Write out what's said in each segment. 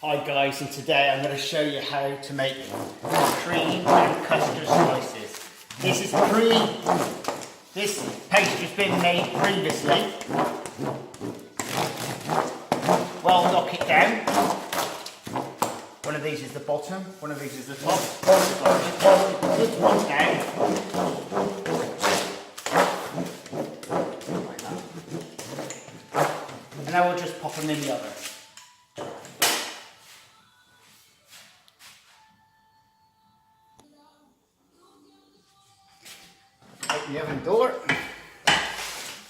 Hi guys, and today I'm going to show you how to make cream and custard slices. This pastry's been made previously. Well, knock it down. One of these is the bottom, one of these is the top. Good one down. Like that. And now we'll just pop them in the oven. Open the oven door,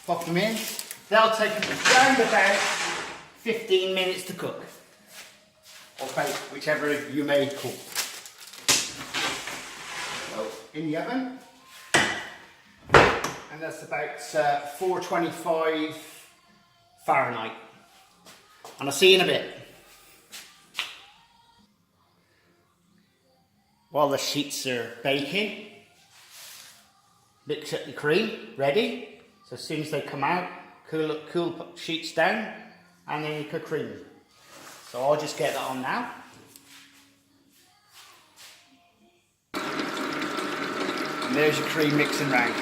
pop them in. They'll take around about 15 minutes to cook, or bake, whichever you may cook. So, in the oven, and that's about 425 Fahrenheit. And I'll see you in a bit. While the sheets are baking, mix up the cream, ready. So as soon as they come out, cool sheets down, and then you cook cream. So I'll just get that on now. And there's your cream mixing round.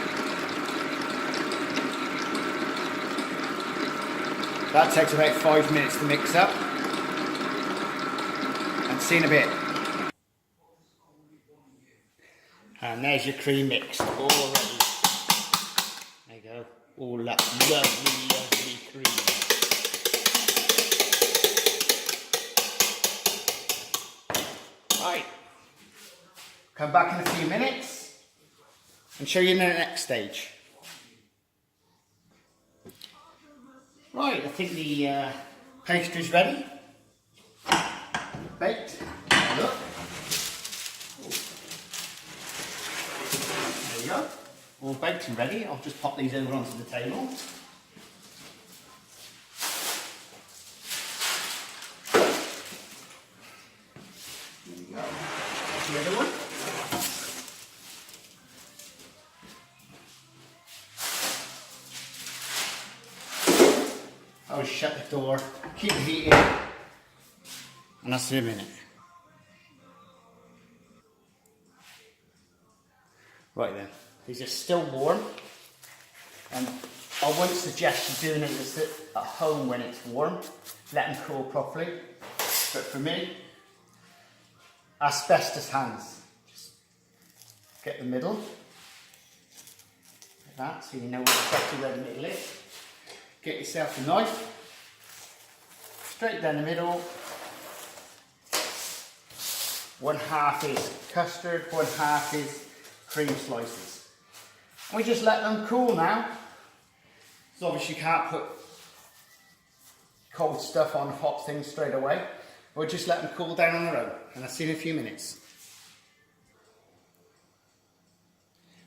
That takes about 5 minutes to mix up. And see in a bit. And there's your cream mixed already. There you go. All that lovely cream. Right. Come back in a few minutes and show you in the next stage. Right, I think the pastry's ready. Baked. Look. There you go. All baked and ready. I'll just pop these over onto the table. There you go. The other one. I'll shut the door, keep the heat in, and I'll see you in a minute. Right then, these are still warm, and I wouldn't suggest you doing it at home when it's warm. Let them cool properly. But for me, asbestos hands. Just get the middle, like that, so you know exactly where the middle is. Get yourself a knife, straight down the middle. 1/2 is custard, 1/2 is cream slices. And we just let them cool now. So obviously you can't put cold stuff on hot things straight away. We'll just let them cool down on their own, and I'll see you in a few minutes.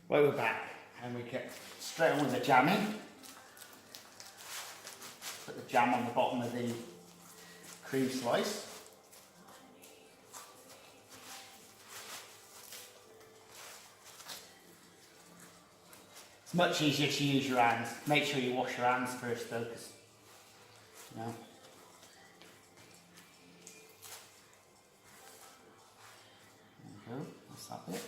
Right, we're back, and we get straight on with the jamming. Put the jam on the bottom of the cream slice. It's much easier to use your hands. Make sure you wash your hands first though, because you know. There we go, that's that bit.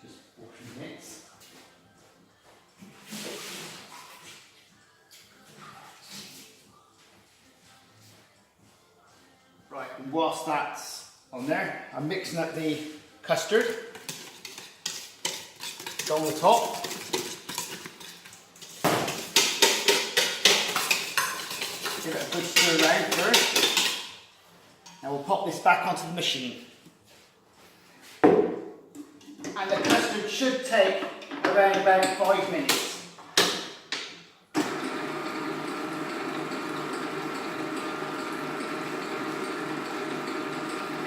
Just wash your mitts. Right, and whilst that's on there, I'm mixing up the custard. Go on the top. Give it a good stir around first. Now we'll pop this back onto the machine. And the custard should take around about 5 minutes.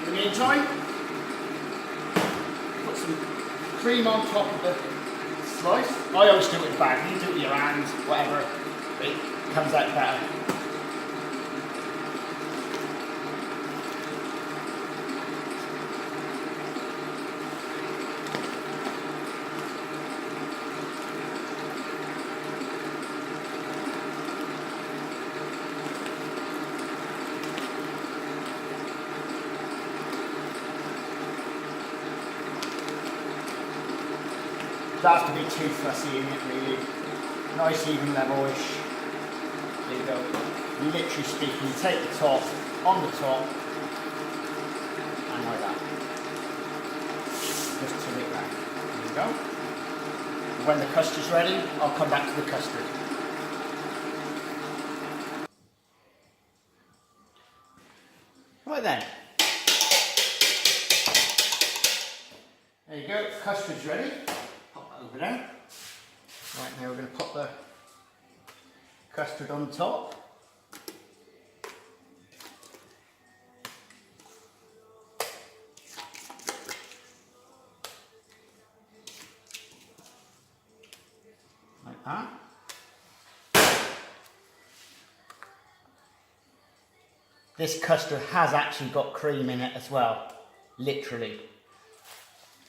In the meantime, put some cream on top of the slice. I always do it with a bag. You do it with your hands, whatever. It comes out better. don't have to be too fussy in it really. Nice even level-ish. There you go. Literally speaking, you take the top, on the top, and like that. Just turn it round. There you go. When the custard's ready, I'll come back to the custard. Right then. There you go, custard's ready. Pop that over there. Right, now we're going to pop the custard on top. Like that. This custard has actually got cream in it as well, literally.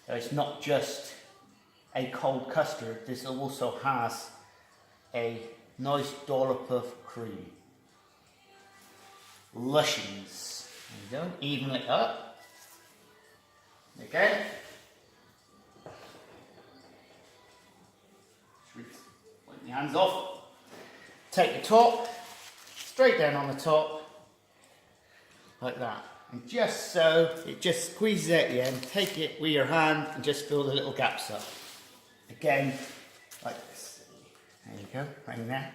So it's not just a cold custard, this also has a nice dollop of cream. Lushings. There you go, even it up. Again. Wipe your hands off. Take the top, straight down on the top, like that. And just so, it just squeezes out the end, take it with your hand and just fill the little gaps up. Again, like this. There you go, right in there.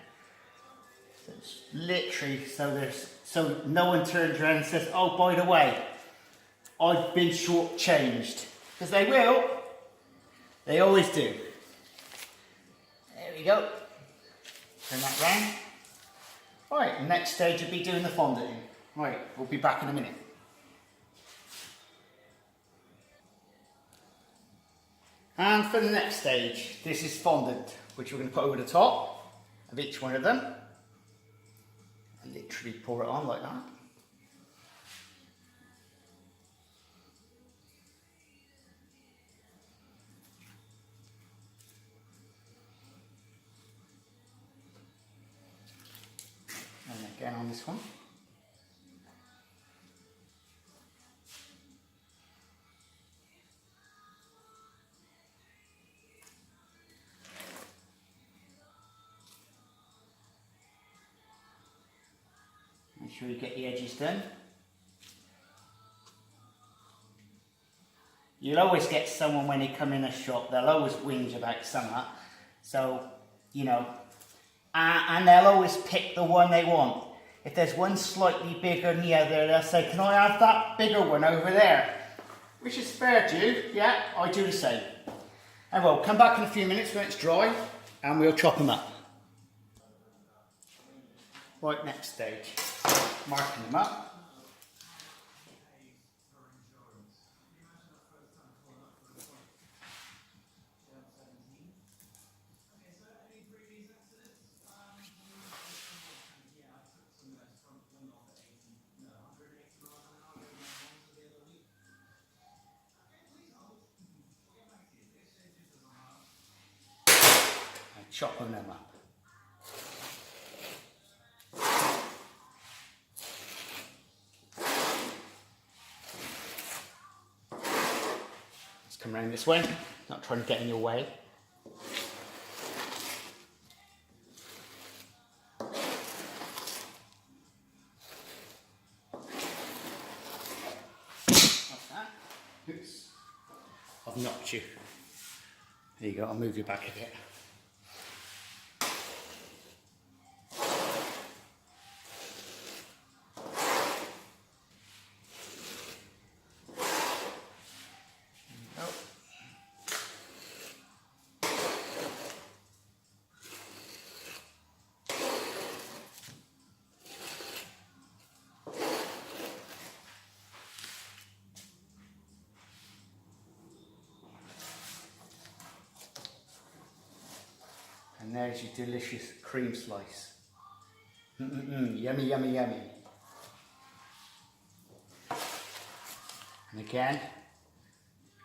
So it's literally, so no one turns around and says, oh, by the way, I've been shortchanged. Because they will. They always do. There we go. Turn that round. Right, next stage will be doing the fondant. Right, we'll be back in a minute. And for the next stage, this is fondant, which we're going to put over the top of each one of them. And literally pour it on like that. And again on this one. Make sure you get the edges done. You'll always get someone when they come in a shop, they'll always whinge about something. So, you know, and they'll always pick the one they want. If there's one slightly bigger than the other, they'll say, can I have that bigger one over there? Which is fair to you, yeah, I do the same. And we'll come back in a few minutes when it's dry and we'll chop them up. Right, next stage. Marking them up. And chopping them up. Come around this way, not trying to get in your way. Like that. Oops. I've knocked you. There you go, I'll move you back a bit. And there's your delicious cream slice. Yummy, yummy, yummy. And again,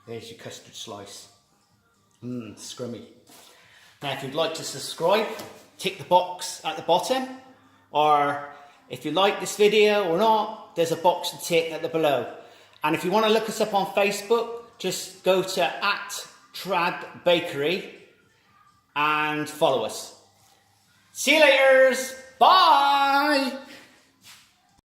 there's your custard slice. Scrummy. Now if you'd like to subscribe, tick the box at the bottom. Or if you like this video or not, there's a box to tick at the below. And if you want to look us up on Facebook, just go to @Trad Bakery. and follow us. See you later. Bye.